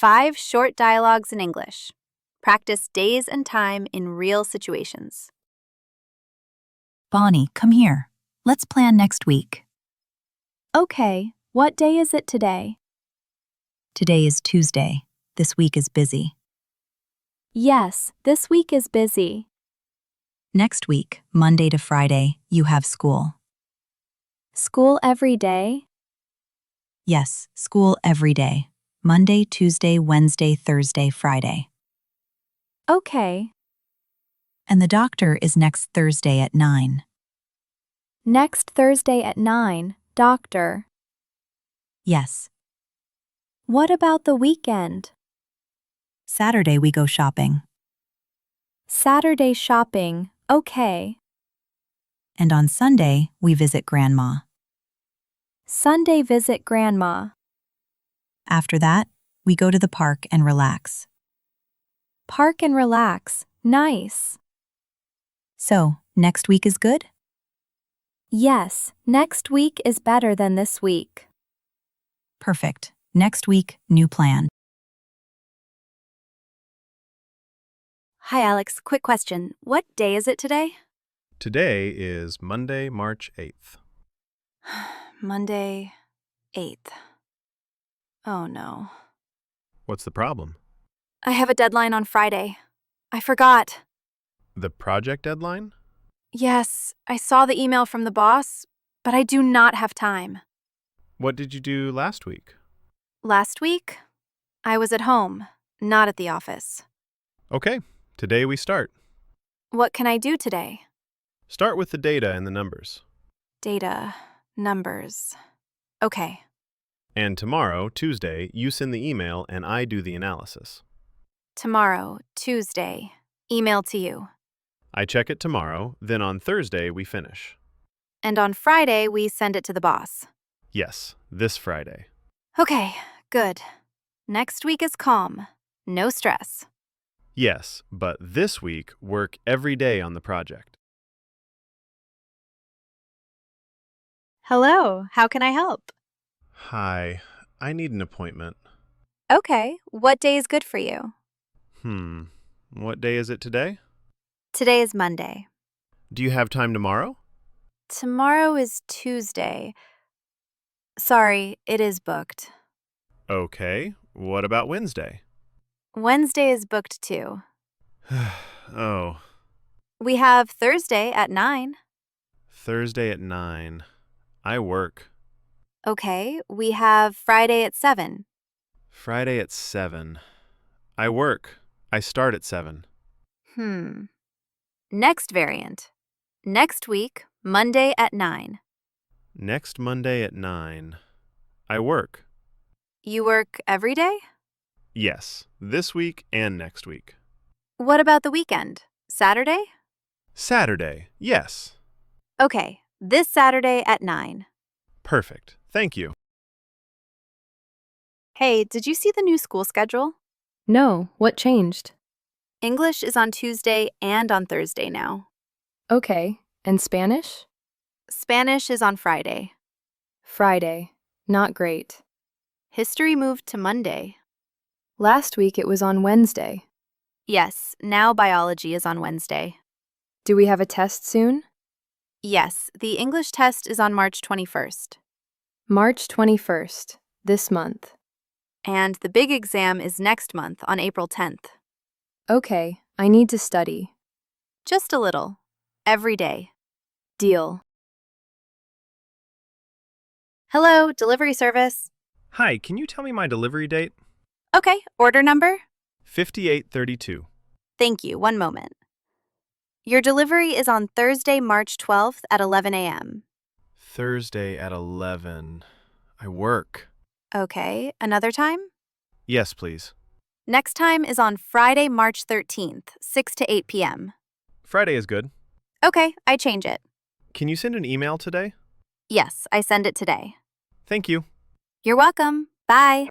5 short dialogues in English. Practice days and time in real situations. Bonnie, come here. Let's plan next week. Okay, what day is it today? Today is Tuesday. This week is busy. Yes, this week is busy. Next week, Monday to Friday, you have school. School every day? Yes, school every day. Monday, Tuesday, Wednesday, Thursday, Friday. Okay. And the doctor is next Thursday at 9. Next Thursday at 9, doctor. Yes. What about the weekend? Saturday we go shopping. Saturday shopping, okay. And on Sunday, we visit Grandma. Sunday visit Grandma. After that, we go to the park and relax. Park and relax, nice. So, next week is good? Yes, next week is better than this week. Perfect. Next week, new plan. Hi, Alex. Quick question. What day is it today? Today is Monday, March 8th. Monday, 8th. Oh no. What's the problem? I have a deadline on Friday. I forgot. The project deadline? Yes, I saw the email from the boss, but I do not have time. What did you do last week? Last week, I was at home, not at the office. Okay, today we start. What can I do today? Start with the data and the numbers. Data, numbers. Okay. And tomorrow, Tuesday, you send the email and I do the analysis. Tomorrow, Tuesday, email to you. I check it tomorrow, then on Thursday we finish. And on Friday, we send it to the boss. Yes, this Friday. Okay, good. Next week is calm. No stress. Yes, but this week, work every day on the project. Hello, how can I help? Hi, I need an appointment. Okay, what day is good for you? What day is it today? Today is Monday. Do you have time tomorrow? Tomorrow is Tuesday. Sorry, it is booked. Okay, what about Wednesday? Wednesday is booked too. Oh, We have Thursday at 9. Thursday at 9. I work. Okay, we have Friday at 7. Friday at 7. I work. I start at 7. Next variant. Next week, Monday at 9. Next Monday at 9. I work. You work every day? Yes, this week and next week. What about the weekend? Saturday? Saturday, yes. Okay, this Saturday at 9. Perfect. Thank you. Hey, did you see the new school schedule? No, what changed? English is on Tuesday and on Thursday now. Okay, and Spanish? Spanish is on Friday. Friday. Not great. History moved to Monday. Last week it was on Wednesday. Yes, now biology is on Wednesday. Do we have a test soon? Yes, the English test is on March 21st. March 21st, this month. And the big exam is next month on April 10th. Okay, I need to study. Just a little. Every day. Deal. Hello, delivery service. Hi, can you tell me my delivery date? Okay, order number? 5832. Thank you, one moment. Your delivery is on Thursday, March 12th at 11 a.m. Thursday at 11. I work. Okay, another time? Yes, please. Next time is on Friday, March 13th, 6 to 8 p.m. Friday is good. Okay, I change it. Can you send an email today? Yes, I send it today. Thank you. You're welcome. Bye.